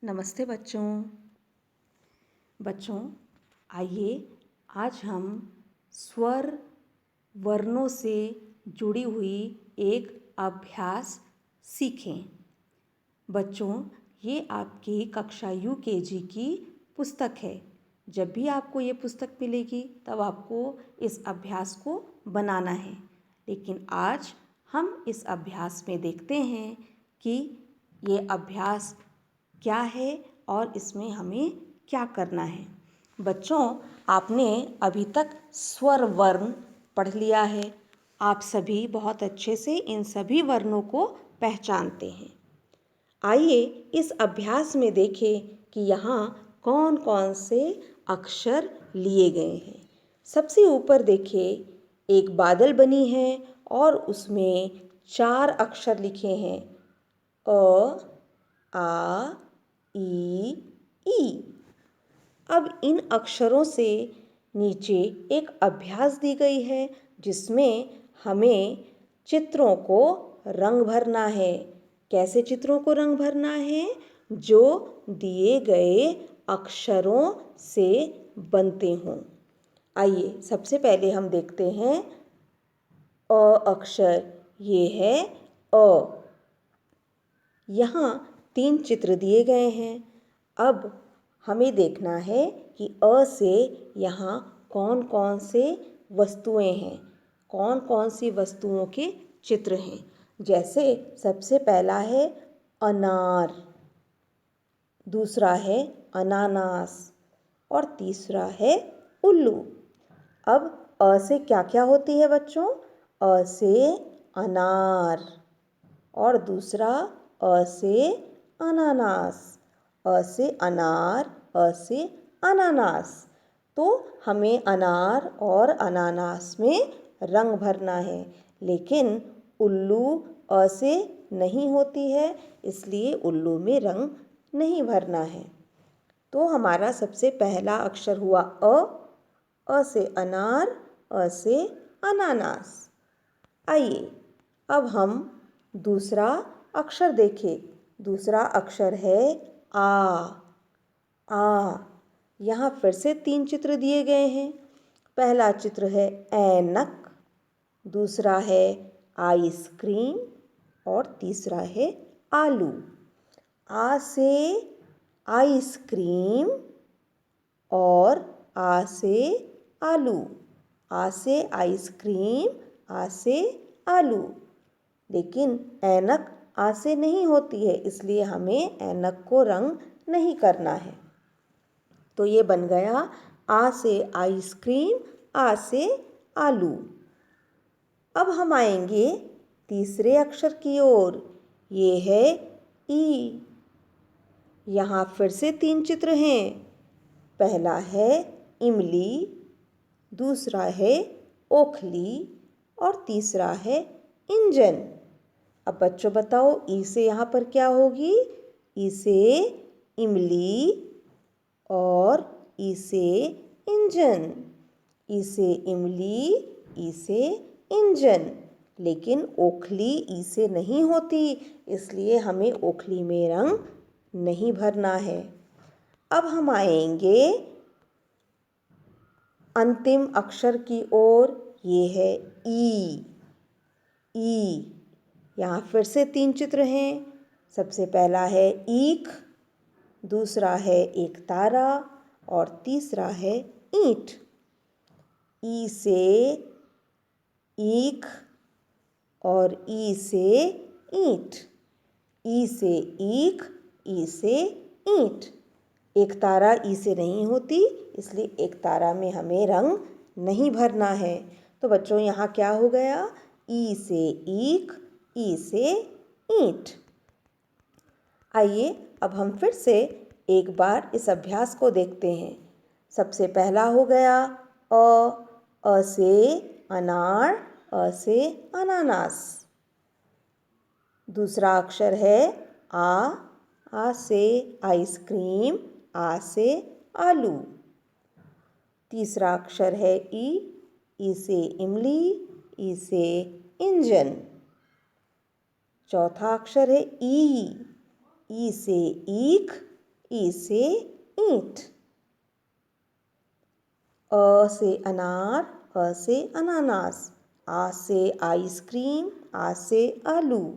नमस्ते बच्चों। बच्चों, आइए आज हम स्वर वर्णों से जुड़ी हुई एक अभ्यास सीखें। बच्चों, ये आपकी कक्षा यूकेजी की पुस्तक है। जब भी आपको ये पुस्तक मिलेगी तब आपको इस अभ्यास को बनाना है। लेकिन आज हम इस अभ्यास में देखते हैं कि ये अभ्यास क्या है और इसमें हमें क्या करना है। बच्चों, आपने अभी तक स्वर वर्ण पढ़ लिया है। आप सभी बहुत अच्छे से इन सभी वर्णों को पहचानते हैं। आइए इस अभ्यास में देखें कि यहाँ कौन कौन से अक्षर लिए गए हैं। सबसे ऊपर देखिए, एक बादल बनी है और उसमें 4 अक्षर लिखे हैं। अ, आ, ई, ई। अब इन अक्षरों से नीचे एक अभ्यास दी गई है जिसमें हमें चित्रों को रंग भरना है। कैसे चित्रों को रंग भरना है? जो दिए गए अक्षरों से बनते हों। आइए सबसे पहले हम देखते हैं अ अक्षर। ये है अ। यहाँ 3 चित्र दिए गए हैं। अब हमें देखना है कि अ से यहाँ कौन कौन से वस्तुएं हैं, कौन कौन सी वस्तुओं के चित्र हैं। जैसे सबसे पहला है अनार, दूसरा है अनानास और तीसरा है उल्लू। अब अ से क्या क्या होती है बच्चों? अ से अनार और दूसरा अ से अनानास। अ से अनार, अ से अनानास। तो हमें अनार और अनानास में रंग भरना है, लेकिन उल्लू अ से नहीं होती है, इसलिए उल्लू में रंग नहीं भरना है। तो हमारा सबसे पहला अक्षर हुआ अ से अनार, अ से अनानास। आइए अब हम दूसरा अक्षर देखें। दूसरा अक्षर है आ। यहाँ फिर से 3 चित्र दिए गए हैं। पहला चित्र है ऐनक, दूसरा है आइसक्रीम और तीसरा है आलू। आ से आइसक्रीम और आ से आलू। आ से आइसक्रीम, आ से आलू। लेकिन ऐनक आ से नहीं होती है, इसलिए हमें ऐनक को रंग नहीं करना है। तो ये बन गया आ से आइसक्रीम, आ से आलू। अब हम आएंगे तीसरे अक्षर की ओर। ये है ई। यहाँ फिर से 3 चित्र हैं। पहला है इमली, दूसरा है ओखली और तीसरा है इंजन। अब बच्चों बताओ, ई से यहाँ पर क्या होगी? ई से इमली और ई से इंजन। ई से इमली, ई से इंजन। लेकिन ओखली ई से नहीं होती, इसलिए हमें ओखली में रंग नहीं भरना है। अब हम आएंगे अंतिम अक्षर की ओर। ये है ई। ई। यहाँ फिर से 3 चित्र हैं। सबसे पहला है ईख, दूसरा है एक तारा और तीसरा है ईंट। ई से ईख और ई से ईंट। ई से ईख, ई से ईंट। एक तारा ई से नहीं होती, इसलिए एक तारा में हमें रंग नहीं भरना है। तो बच्चों यहाँ क्या हो गया? ई से ईख, ई से ईंट। आइए अब हम फिर से एक बार इस अभ्यास को देखते हैं। सबसे पहला हो गया अ से अनार, अ से अनानास। दूसरा अक्षर है आ से आइसक्रीम, आ से आलू। तीसरा अक्षर है ई से इमली, ई से इंजन। चौथा अक्षर है ई से ईख, ई से ईंट। अ से अनार, अ से अनानास। आ से आइसक्रीम, आ से आलू।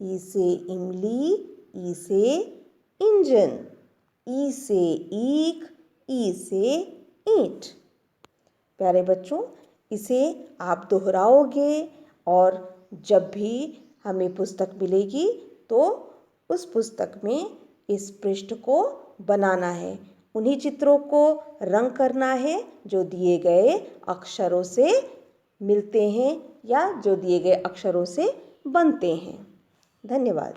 ई से इमली, ई से इंजन। ई से ईख, ई से ईंट। प्यारे बच्चों, इसे आप दोहराओगे और जब भी हमें पुस्तक मिलेगी तो उस पुस्तक में इस पृष्ठ को बनाना है। उन्हीं चित्रों को रंग करना है जो दिए गए अक्षरों से मिलते हैं या जो दिए गए अक्षरों से बनते हैं। धन्यवाद।